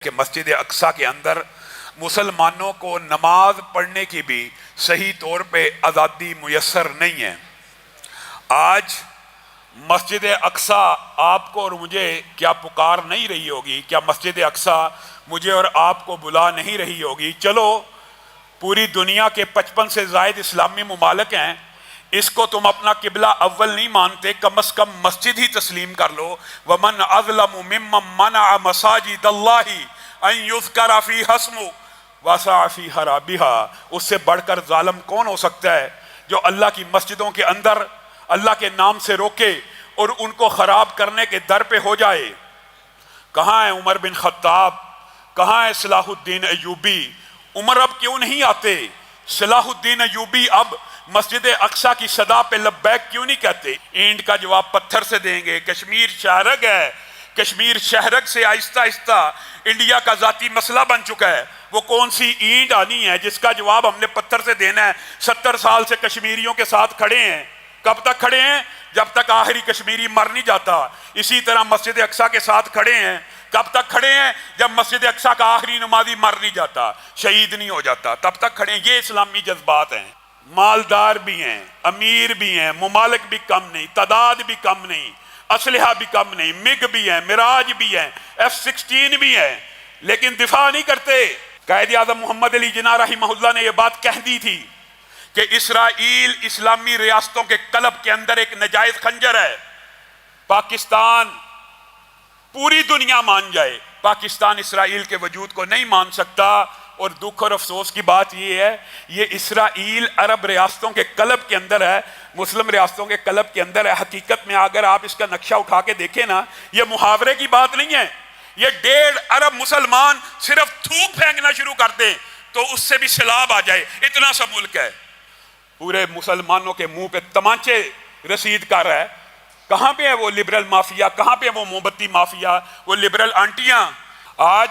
کہ مسجد اقصی کے اندر مسلمانوں کو نماز پڑھنے کی بھی صحیح طور پہ آزادی میسر نہیں ہے۔ آج مسجد اقصی آپ کو اور مجھے کیا پکار نہیں رہی ہوگی؟ کیا مسجد اقصی مجھے اور آپ کو بلا نہیں رہی ہوگی؟ چلو، پوری دنیا کے 55 سے زائد اسلامی ممالک ہیں، اس کو تم اپنا قبلہ اول نہیں مانتے، کم از کم مسجد ہی تسلیم کر لو۔ وَمَنْ أَظْلَمُ مِمَّنْ مَنَعَ مَسَاجِدَ اللَّهِ أَنْ يُذْكَرَ فِيهَا اسْمُهُ وَسَعَى فِي خَرَابِهَا۔ اس سے بڑھ کر ظالم کون ہو سکتا ہے جو اللہ کی مسجدوں کے اندر اللہ کے نام سے روکے اور ان کو خراب کرنے کے در پہ ہو جائے؟ کہاں ہے عمر بن خطاب؟ کہاں ہے صلاح الدین ایوبی؟ عمر اب کیوں نہیں آتے؟ صلاح الدین ایوبی اب مسجد اقصی کی صدا پہ لبیک کیوں نہیں کہتے؟ اینٹ کا جواب پتھر سے دیں گے۔ کشمیر شہرگ ہے، کشمیر شہرگ سے آہستہ آہستہ انڈیا کا ذاتی مسئلہ بن چکا ہے۔ وہ کون سی اینٹ آنی ہے جس کا جواب ہم نے پتھر سے دینا ہے؟ 70 سال سے کشمیریوں کے ساتھ کھڑے ہیں۔ کب تک کھڑے ہیں؟ جب تک آخری کشمیری مر نہیں جاتا۔ اسی طرح مسجد اقصی کے ساتھ کھڑے ہیں۔ کب تک کھڑے ہیں؟ جب مسجد اقصی کا آخری نمازی مر نہیں جاتا، شہید نہیں ہو جاتا، تب تک کھڑے ہیں۔ یہ اسلامی جذبات ہیں۔ مالدار بھی ہیں، امیر بھی ہیں، ممالک بھی کم نہیں، تعداد بھی کم نہیں، اسلحہ بھی کم نہیں، مگ بھی ہیں، مراج بھی ہیں، F-16 بھی ہیں، لیکن دفاع نہیں کرتے۔ قائد اعظم محمد علی جناح رحمہ اللہ نے یہ بات کہہ دی تھی کہ اسرائیل اسلامی ریاستوں کے قلب کے اندر ایک نجائز خنجر ہے۔ پاکستان پوری دنیا مان جائے، پاکستان اسرائیل کے وجود کو نہیں مان سکتا۔ اور دکھ اور افسوس کی بات یہ ہے، یہ اسرائیل عرب ریاستوں کے قلب کے اندر ہے، مسلم ریاستوں کے قلب کے اندر ہے۔ حقیقت میں اگر آپ اس کا نقشہ اٹھا کے دیکھیں نا، یہ محاورے کی بات نہیں ہے۔ یہ 1.5 ارب مسلمان صرف تھوک پھینکنا شروع کر دیں تو اس سے بھی سیلاب آ جائے، اتنا سا ملک ہے۔ پورے مسلمانوں کے منہ پہ تمانچے رسید کر رہا ہے۔ کہاں پہ ہے وہ لبرل مافیا؟ کہاں پہ ہے وہ موم بتی مافیا، وہ لبرل آنٹیاں؟ آج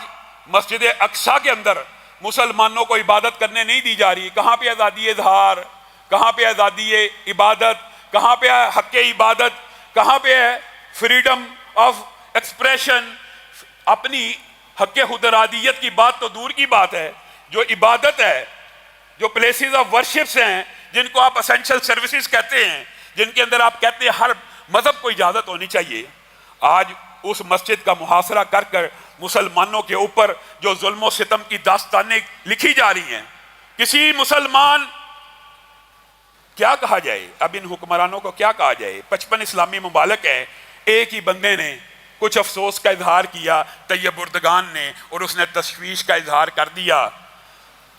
مسجد اقصی کے اندر مسلمانوں کو عبادت کرنے نہیں دی جا رہی۔ کہاں پہ آزادی اظہار؟ کہاں پہ آزادی عبادت؟ کہاں پہ ہے حق عبادت؟ کہاں پہ ہے فریڈم آف ایکسپریشن؟ اپنی حق خودارادیت کی بات تو دور کی بات ہے، جو عبادت ہے، جو پلیسز آف ورشپس ہیں، جن کو آپ اسینشل سروسز کہتے ہیں، جن کے اندر آپ کہتے ہیں ہر مذہب کو اجازت ہونی چاہیے، آج اس مسجد کا محاصرہ کر کر مسلمانوں کے اوپر جو ظلم و ستم کی داستانیں لکھی جا رہی ہیں، کسی مسلمان کیا کہا جائے؟ اب ان حکمرانوں کو کیا کہا جائے؟ 55 اسلامی ممالک ہیں، ایک ہی بندے نے کچھ افسوس کا اظہار کیا، طیب اردگان نے، اور اس نے تشویش کا اظہار کر دیا۔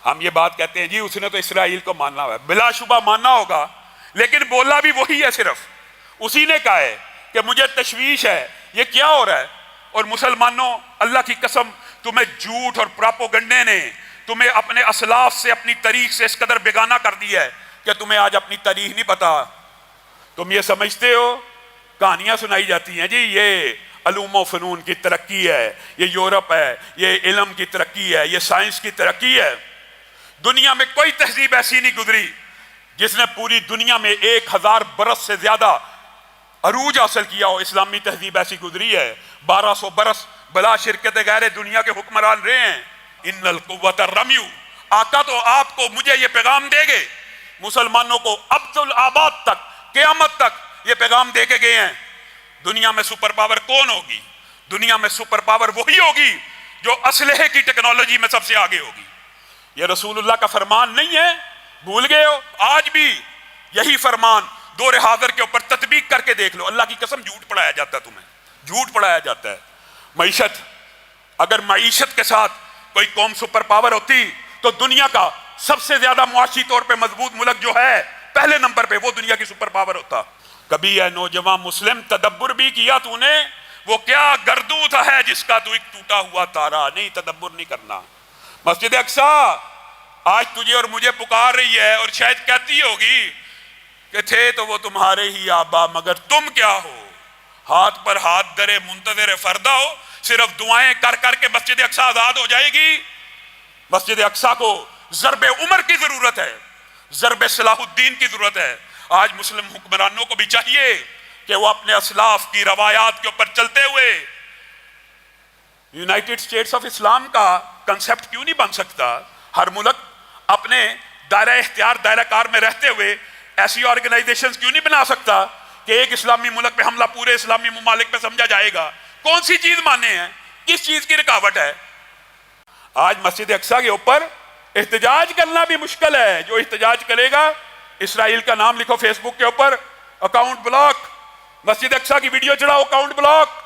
ہم یہ بات کہتے ہیں جی اس نے تو اسرائیل کو ماننا ہے، بلا شبہ ماننا ہوگا، لیکن بولا بھی وہی ہے، صرف اسی نے کہا ہے کہ مجھے تشویش ہے یہ کیا ہو رہا ہے۔ اور مسلمانوں، اللہ کی قسم، تمہیں جھوٹ اور پراپوگنڈے نے تمہیں اپنے اسلاف سے، اپنی تاریخ سے اس قدر بیگانہ کر دیا ہے کہ تمہیں آج اپنی تاریخ نہیں پتا۔ تم یہ سمجھتے ہو، کہانیاں سنائی جاتی ہیں جی یہ علوم و فنون کی ترقی ہے، یہ یورپ ہے، یہ علم کی ترقی ہے، یہ سائنس کی ترقی ہے۔ دنیا میں کوئی تہذیب ایسی نہیں گزری جس نے پوری دنیا میں 1000 برس سے زیادہ عروج حاصل کیا ہو۔ اسلامی تہذیب ایسی گزری ہے، 1200 برس بلا شرکت غیر دنیا کے حکمران رہے ہیں۔ ان القوت الرمی، آقا تو آپ کو مجھے یہ پیغام دے گئے، مسلمانوں کو عبدالآباد تک، قیامت تک یہ پیغام دے کے گئے ہیں، دنیا میں سپر پاور کون ہوگی؟ دنیا میں سپر پاور وہی ہوگی جو اسلحے کی ٹیکنالوجی میں سب سے آگے ہوگی۔ یہ رسول اللہ کا فرمان نہیں ہے؟ بھول گئے ہو؟ آج بھی یہی فرمان دور حاضر کے اوپر تطبیق کر کے دیکھ لو۔ اللہ کی قسم جھوٹ پڑھایا جاتا ہے، تمہیں جھوٹ پڑھایا جاتا ہے۔ معیشت، اگر معیشت کے ساتھ کوئی قوم سپر پاور ہوتی تو دنیا کا سب سے زیادہ معاشی طور پہ مضبوط ملک جو ہے پہلے نمبر پہ، وہ دنیا کی سپر پاور ہوتا۔ کبھی اے نوجوان مسلم تدبر بھی کیا تو نے؟ وہ کیا گردو ہے جس کا تو ایک ٹوٹا ہوا تارا؟ نہیں، تدبر نہیں کرنا۔ مسجد اقصی آج تجھے اور مجھے پکار رہی ہے، اور شاید کہتی ہوگی کہ تھے تو وہ تمہارے ہی آبا، مگر تم کیا ہو؟ ہاتھ پر ہاتھ درے منتظر فردہ ہو، صرف دعائیں کر کر کے مسجد اقصی آزاد ہو جائے گی؟ مسجد اقصی کو ضرب عمر کی ضرورت ہے، ضرب صلاح الدین کی ضرورت ہے۔ آج مسلم حکمرانوں کو بھی چاہیے کہ وہ اپنے اسلاف کی روایات کے اوپر چلتے ہوئے यूनाइटेड स्टेट्स ऑफ इस्लाम का कंसेप्ट क्यों नहीं बन सकता? हर मुल्क अपने दायरा इख्तियार दायरा कार में रहते हुए ऐसी ऑर्गेनाइजेशंस क्यों नहीं बना सकता कि एक इस्लामी मुल्क पे हमला पूरे इस्लामी मुमालिक पे समझा जाएगा? कौन सी चीज माने हैं? किस चीज की रुकावट है? आज मस्जिद अक्सा के ऊपर एहतजाज करना भी मुश्किल है। जो एहतजाज करेगा, इसराइल का नाम लिखो फेसबुक के ऊपर, अकाउंट ब्लॉक, मस्जिद अक्सा की वीडियो चढ़ाओ, अकाउंट ब्लॉक।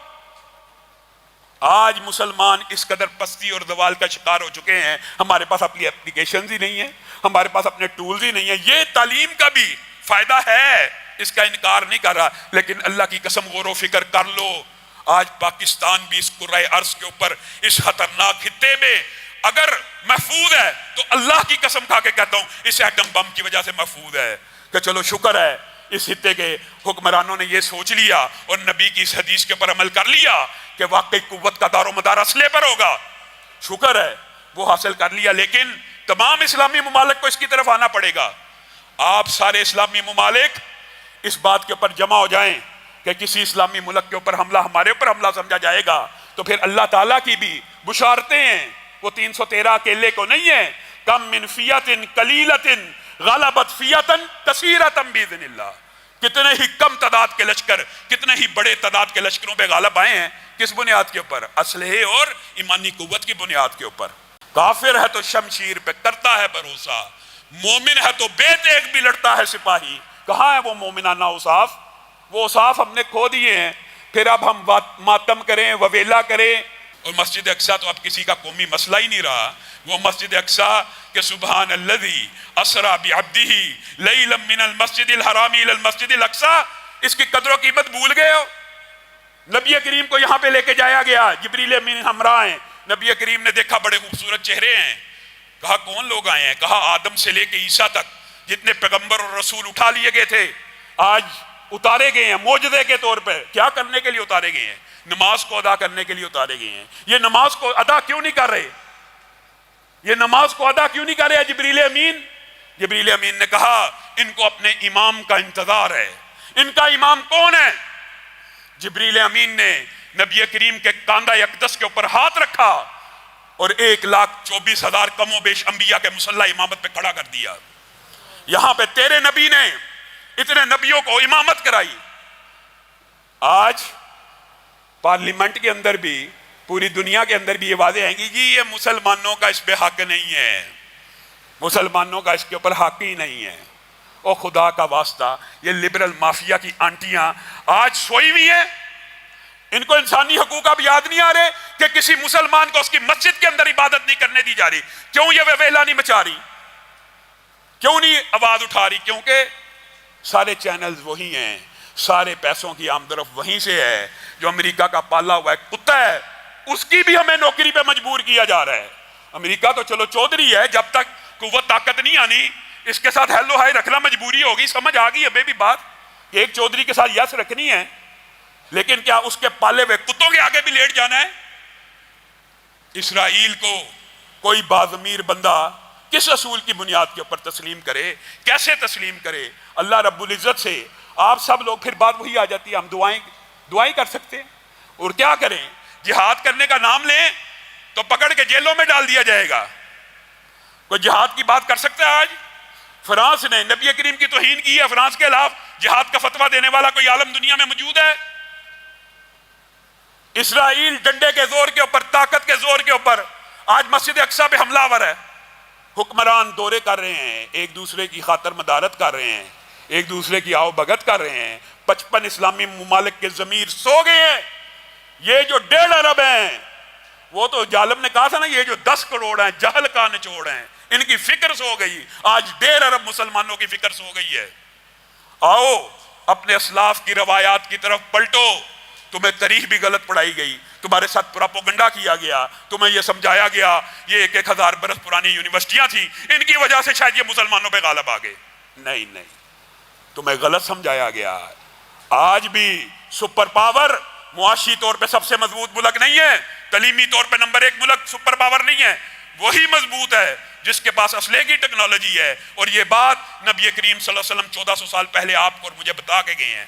आज मुसलमान इस कदर पस्ती और दवाल का शिकार हो चुके हैं, हमारे पास अपनी एप्लीकेशंस ही नहीं है, हमारे पास अपने टूल्स ही नहीं है। ये तालीम का भी फायदा है, इसका इनकार नहीं कर रहा, लेकिन अल्लाह की कसम गौर व फिक्र कर लो, आज पाकिस्तान भी इस कुर्राए अर्ज के ऊपर इस खतरनाक खित्ते में अगर महफूज है तो अल्लाह की कसम खा के कहता हूं इस एटम बम की वजह से महफूज है। कि चलो शुक्र है इस हित्ते के हुक्मरानों ने ये सोच लिया और नबी की इस हदीस के ऊपर अमल कर लिया कि वाकई कुव्वत का दारो मदार असले पर होगा। शुक्र है वो हासिल कर लिया, लेकिन तमाम इस्लामी मुमालिक को इसकी तरफ आना पड़ेगा। आप सारे इस्लामी मुमालिक इस बात के ऊपर जमा हो जाएं कि किसी इस्लामी मुल्क के ऊपर हमला हमारे ऊपर हमला समझा जाएगा तो फिर अल्लाह ताला की भी बुशारतें हैं, वो 313 अकेले को नहीं है। कम मिन फियतिन कलीलतिन गलबत फियतन कसीरतन बिइज़्निल्लाह। कितने ही कम तादाद के लश्कर कितने ही बड़े तादाद के लश्करों पे गालिब आए हैं। किस बुनियाद के ऊपर? असलहे और ईमानी कुव्वत की बुनियाद के ऊपर। काफिर है तो शमशीर पे करता है भरोसा, मोमिन है तो बेतेग भी लड़ता है सिपाही। कहाँ है वो मोमिनाना औसाफ? वो औसाफ हमने खो दिए हैं। फिर अब हम मातम करें, ववेला करें। और मस्जिद अक्सा तो अब किसी का कौमी मसला ही नहीं रहा। वो मस्जिद अक्सा के सुबहान अल्लज़ी असरा बिअब्दिही लैलन मिनल मस्जिदिल हरामी इलल मस्जिदिल अक्सा, इसकी कदर कीमत भूल गए हो? नबी करीम को यहाँ पे लेके जाया गया, जिब्रील अमीन हमरा हैं। नबी करीम ने देखा बड़े खूबसूरत चेहरे हैं। कहा कौन लोग आए हैं? कहा आदम से लेके ईसा तक जितने पैगंबर और रसूल उठा लिए गए थे आज उतारे गए हैं मौजज़े के तौर पे। क्या करने के लिए उतारे गए हैं? नमाज को अदा करने के लिए उतारे गए हैं। ये नमाज को अदा क्यों नहीं कर रहे? ये नमाज को अदा क्यों नहीं कर रहे जिब्रील अमीन? जिब्रील अमीन ने कहा इनको अपने इमाम का इंतजार है। इनका इमाम कौन है? जिब्रील अमीन ने नबी करीम के कांदा अक़दस के ऊपर हाथ रखा और 1,24,000 कमो बेश अंबिया के मुसल्ला इमामत पे खड़ा कर दिया। यहां पे तेरे नबी ने इतने नबियों को इमामत कराई। आज पार्लियामेंट के अंदर भी, पूरी दुनिया के अंदर भी ये वादे हैं कि जी ये मुसलमानों का इस पे हक नहीं है, मुसलमानों का इसके ऊपर हक ही नहीं है। ओ खुदा का वास्ता, ये लिबरल माफिया की आंटियां आज सोई हुई हैं। इनको इंसानी हकूक अब याद नहीं आ रहे कि किसी मुसलमान को उसकी मस्जिद के अंदर इबादत नहीं करने दी जा रही। क्यों ये वेला नहीं मचा रही? क्यों नहीं आवाज उठा रही? क्योंकि सारे चैनल्स वही हैं, सारे पैसों की आमदरफ वहीं से है। जो अमेरिका का पाला हुआ एक कुत्ता है उसकी भी हमें नौकरी पे मजबूर किया जा रहा है। अमेरिका तो चलो चौधरी है, जब तक कुव्वत ताकत नहीं आनी इसके साथ हेलो हाय रखना मजबूरी होगी। समझ आ गई अबे भी बात, एक चौधरी के साथ यस रखनी है, लेकिन क्या उसके पाले हुए कुत्तों के आगे भी लेट जाना है? इसराइल को कोई बाज़मीर बंदा किस असूल की बुनियाद के ऊपर तस्लीम करे? कैसे तस्लीम करे? अल्लाह रब्बुल इज़्ज़त से आप सब लोग, फिर बात वही आ जाती है, हम दुआएं कर सकते हैं और क्या करें? जिहाद करने का नाम लें तो पकड़ के जेलों में डाल दिया जाएगा। कोई जिहाद की बात कर सकता है? आज फ्रांस ने नबी करीम की तौहीन की है, फ्रांस के खिलाफ जिहाद का फतवा देने वाला कोई आलम दुनिया में मौजूद है? इसराइल डंडे के जोर के ऊपर, ताकत के जोर के ऊपर आज मस्जिद अक्सा पे हमलावर है। हुक्मरान दौरे कर रहे हैं, एक दूसरे की खातर मदारत कर रहे हैं, एक दूसरे की आओ भगत कर रहे हैं। 55 इस्लामी मुमालिक के जमीर सो गए हैं। ये जो 1.5 अरब हैं, वो तो जालिम ने कहा था ना, ये जो 10 करोड़ हैं जहल का निचोड़ हैं, इनकी फिक्र सो गई। आज 1.5 अरब मुसलमानों की फिक्र सो गई है। आओ अपने असलाफ की रवायात की तरफ पलटो। तुम्हें तारीख भी गलत पढ़ाई गई, तुम्हारे साथ प्रोपेगेंडा किया गया, तुम्हें यह समझाया गया ये 1,000 बरस पुरानी यूनिवर्सिटियां थी, इनकी वजह से शायद ये मुसलमानों पे गालिब आ गए। नहीं नहीं, तुम्हें गलत समझाया गया। आज भी सुपर पावर मुआशी तौर पे सबसे मजबूत मुल्क नहीं है, तलीमी तौर पे नंबर 1 मुल्क सुपर पावर नहीं है, वही मजबूत है जिसके पास असले की टेक्नोलॉजी है। और ये बात नबी करीम सल्लल्लाहु अलैहि वसल्लम 1400 साल पहले आपको और मुझे बता के गए हैं।